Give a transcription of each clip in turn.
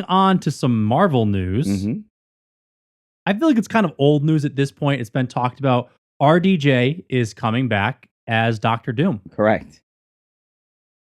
On to some Marvel news. Hmm. I feel like it's kind of old news at this point. It's been talked about. RDJ is coming back as Doctor Doom. Correct.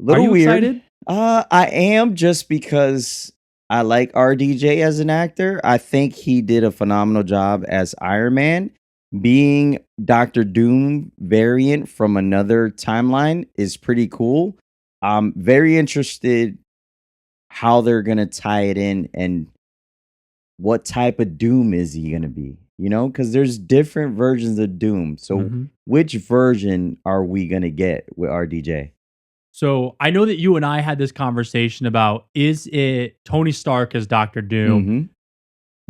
Are Little you weird. excited? I am, just because I like RDJ as an actor. I think he did a phenomenal job as Iron Man. Being Doctor Doom variant from another timeline is pretty cool. I'm very interested how they're gonna tie it in, and what type of Doom is he gonna be? Because there's different versions of Doom. So Mhm. which version are we gonna get with RDJ? So I know that you and I had this conversation about, is it Tony Stark as Doctor Doom? Mm-hmm.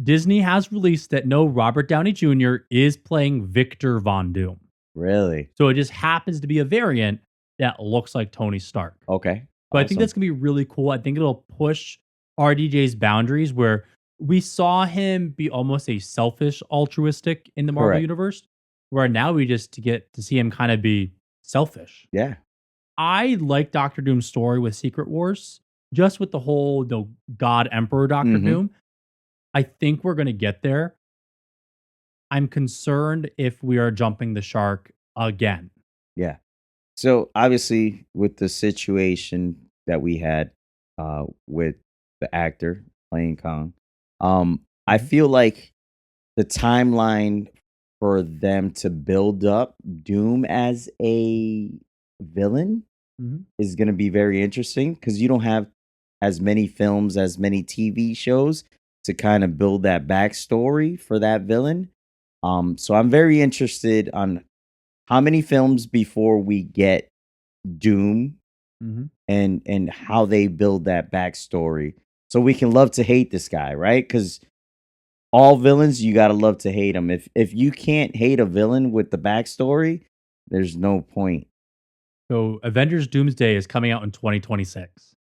Disney has released that no, Robert Downey Jr. is playing Victor Von Doom. Really? So it just happens to be a variant that looks like Tony Stark. Okay. So I think Awesome. that's gonna be really cool. I think it'll push RDJ's boundaries where we saw him be almost a selfish altruistic in the Marvel Correct. universe, where now we just get to see him kind of be selfish. Yeah. I like Doctor Doom's story with Secret Wars, just with the whole God Emperor Doctor Mm-hmm. Doom. I think we're gonna get there. I'm concerned if we are jumping the shark again. Yeah. So obviously, with the situation that we had with the actor playing Kong, I Mhm, feel like the timeline for them to build up Doom as a villain mhm. is going to be very interesting, because you don't have as many films, as many TV shows to kind of build that backstory for that villain. So I'm very interested on how many films before we get Doom, Mhm. and how they build that backstory, so we can love to hate this guy, right? Because all villains, you gotta love to hate them. If you can't hate a villain with the backstory, there's no point. So Avengers Doomsday is coming out in 2026.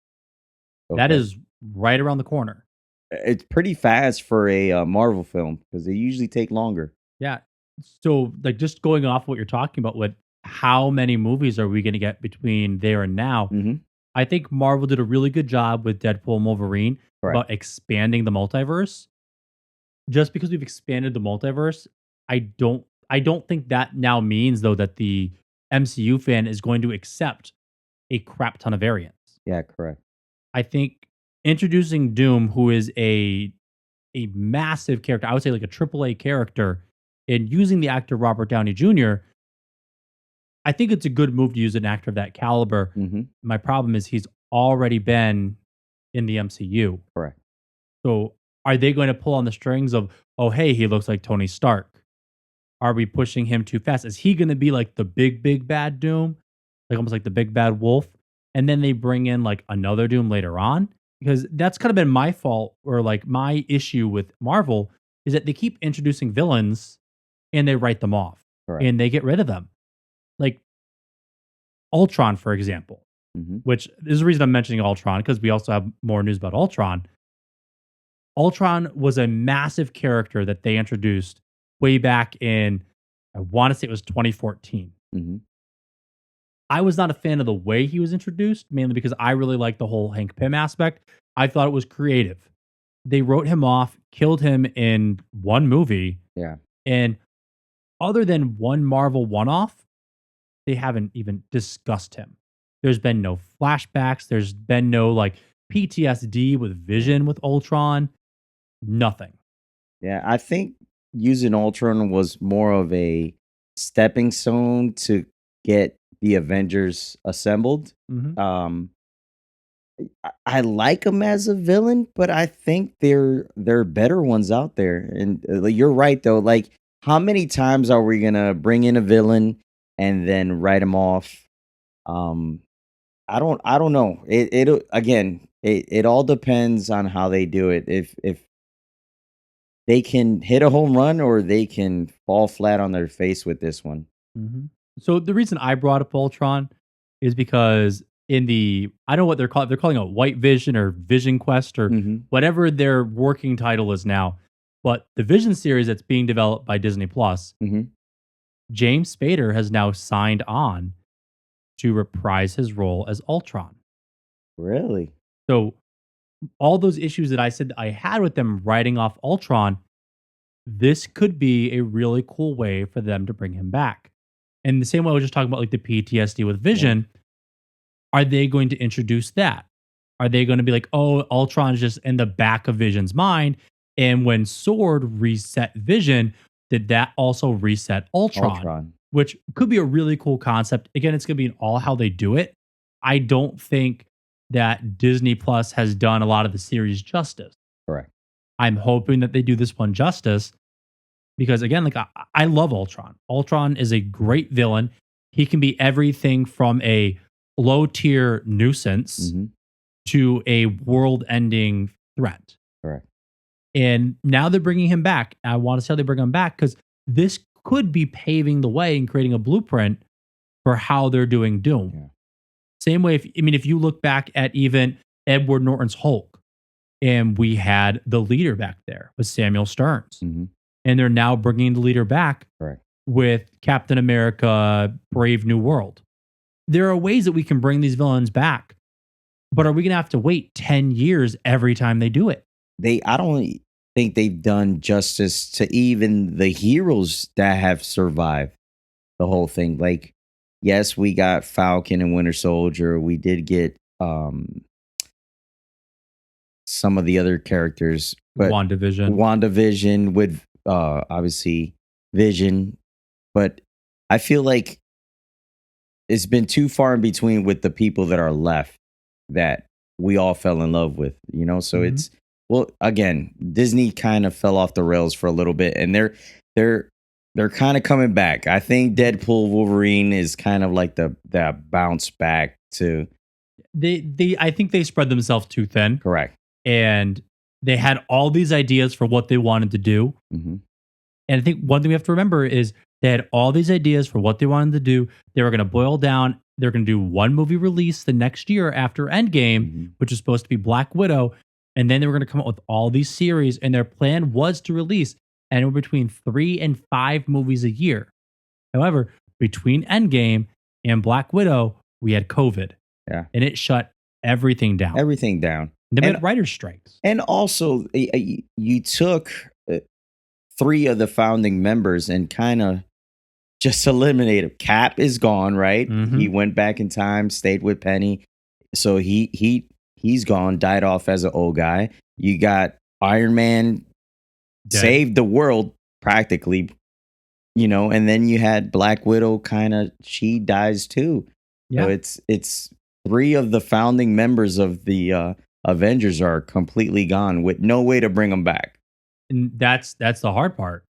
That Okay, is right around the corner. it's pretty fast for a Marvel film, because they usually take longer. Yeah. So, like, just going off what you're talking about with how many movies are we going to get between there and now? Hmm. I think Marvel did a really good job with Deadpool and Wolverine Correct. about expanding the multiverse. Just because we've expanded the multiverse, I don't think that now means though that the MCU fan is going to accept a crap ton of variants. Yeah, correct. I think introducing Doom, who is a massive character, I would say like a triple A character, and using the actor Robert Downey Jr., I think it's a good move to use an actor of that caliber. Hmm. My problem is he's already been in the MCU. Correct. So are they going to pull on the strings of, oh, hey, he looks like Tony Stark? Are we pushing him too fast? Is he going to be like the big bad Doom? Like almost like the big bad wolf? And then they bring in like another Doom later on? Because that's kind of been my fault, or like my issue with Marvel is that they keep introducing villains and they write them off Correct. and they get rid of them. Like Ultron, for example, Hmm. which is the reason I'm mentioning Ultron because we also have more news about Ultron. Ultron was a massive character that they introduced way back in, I want to say it was 2014. Hmm. I was not a fan of the way he was introduced, mainly because I really liked the whole Hank Pym aspect. I thought it was creative. They wrote him off, killed him in one movie, Yeah. and other than one Marvel one off, they haven't even discussed him. There's been no flashbacks, there's been no like PTSD with Vision with Ultron, nothing. Yeah, I think using Ultron was more of a stepping stone to get the Avengers assembled. Mhm. Um, I like him as a villain, but I think there are better ones out there. And like, you're right though. Like, how many times are we gonna bring in a villain and then write him off? Um, I don't know. It again. It all depends on how they do it. If they can hit a home run, or they can fall flat on their face with this one. Mhm. So the reason I brought up Ultron is because in the, I don't know what they're calling it White Vision or Vision Quest or Mhm. whatever their working title is now. But the Vision series that's being developed by Disney Plus, Mhm. James Spader has now signed on to reprise his role as Ultron. Really? So all those issues that I said I had with them writing off Ultron, this could be a really cool way for them to bring him back. And the same way I was just talking about like the PTSD with Yeah. Vision, are they going to introduce that? Are they going to be like, oh, Ultron's just in the back of Vision's mind? And when Sword reset Vision, did that also reset Ultron? Ultron. Which could be a really cool concept. Again, it's going to be in all how they do it. I don't think that Disney Plus has done a lot of the series justice. Correct. I'm hoping that they do this one justice because, again, like I love Ultron. Ultron is a great villain. He can be everything from a low tier nuisance Hmm. to a world ending threat. Correct. And now they're bringing him back. I want to see how they bring him back because this could be paving the way and creating a blueprint for how they're doing Doom. Yeah. Same way, if you look back at even Edward Norton's Hulk, and we had the leader back there with Samuel Stearns, Hmm. and they're now bringing the leader back Correct. with Captain America: Brave New World. There are ways that we can bring these villains back, but are we going to have to wait 10 years every time they do it? I don't think they've done justice to even the heroes that have survived the whole thing. Like, yes, we got Falcon and Winter Soldier. We did get some of the other characters, but WandaVision. WandaVision with obviously Vision. But I feel like it's been too far in between with the people that are left that we all fell in love with, you know? So Mhm. it's, well, again, Disney kind of fell off the rails for a little bit, and they're kind of coming back. I think Deadpool Wolverine is kind of like the bounce back to I think they spread themselves too thin, correct. and they had all these ideas for what they wanted to do. Hmm. And I think one thing we have to remember is they had all these ideas for what they wanted to do. They were going to boil down. They're going to do one movie release the next year after Endgame, Hmm. which is supposed to be Black Widow. And then they were going to come up with all these series. And their plan was to release anywhere between 3 and 5 movies a year. However, between Endgame and Black Widow, we had COVID. Yeah. And it shut everything down. Everything down. They And had writer's strikes. And also, you took 3 of the founding members and kind of just eliminated. Cap is gone, right? Mhm. He went back in time, stayed with Penny, so he's gone, died off as an old guy. You got Iron Man Dead. saved the world practically, you know, and then you had Black Widow. Kind of, she dies too. Yeah. So it's 3 of the founding members of the Avengers are completely gone with no way to bring them back. And that's the hard part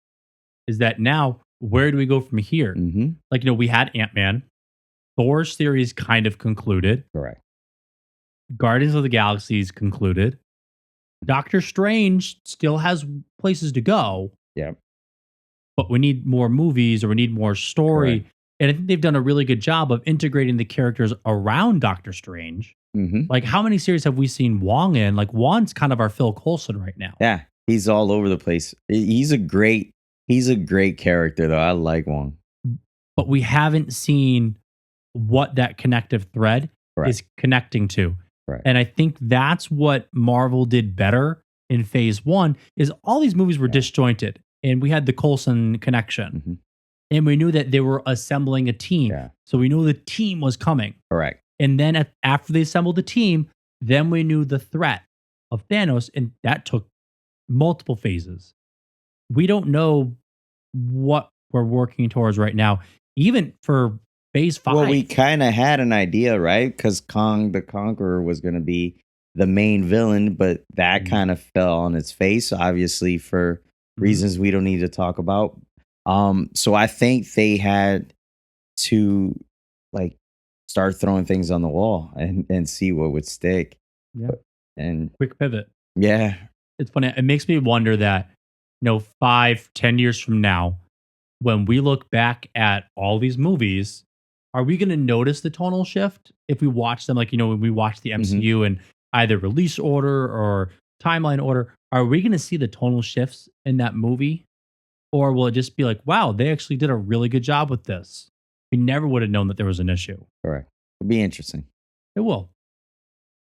is that now where do we go from here? Mm-hmm. Like, we had Ant-Man, Thor's series kind of concluded, Correct. Guardians of the Galaxy's concluded, Doctor Strange still has places to go, Yeah. but we need more movies or we need more story. Correct. And I think they've done a really good job of integrating the characters around Doctor Strange. Mm-hmm. Like, how many series have we seen Wong in? Like, Wong's kind of our Phil Coulson right now. Yeah, he's all over the place. He's a great character though. I like Wong. But we haven't seen what that connective thread Correct. is connecting to. Right. And I think that's what Marvel did better in phase 1 is all these movies were disjointed and we had the Coulson connection. Mm-hmm. And we knew that they were assembling a team. Yeah. So we knew the team was coming. Correct. And then after they assembled the team, then we knew the threat of Thanos, and that took multiple phases. We don't know what we're working towards right now, even for phase 5. Well, we kind of had an idea, right? Because Kong the Conqueror was going to be the main villain, but that kind of fell on its face, obviously, for reasons we don't need to talk about. So I think they had to like start throwing things on the wall and see what would stick. Yeah. And Quick pivot. yeah, It's funny. It makes me wonder that, 5-10 years from now, when we look back at all these movies, are we going to notice the tonal shift if we watch them? Like, when we watch the MCU in either release order or timeline order, are we going to see the tonal shifts in that movie? Or will it just be like, wow, they actually did a really good job with this? We never would have known that there was an issue. correct. It'll be interesting. It will.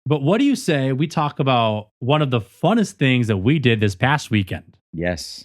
But what do you say we talk about one of the funnest things that we did this past weekend? Yes.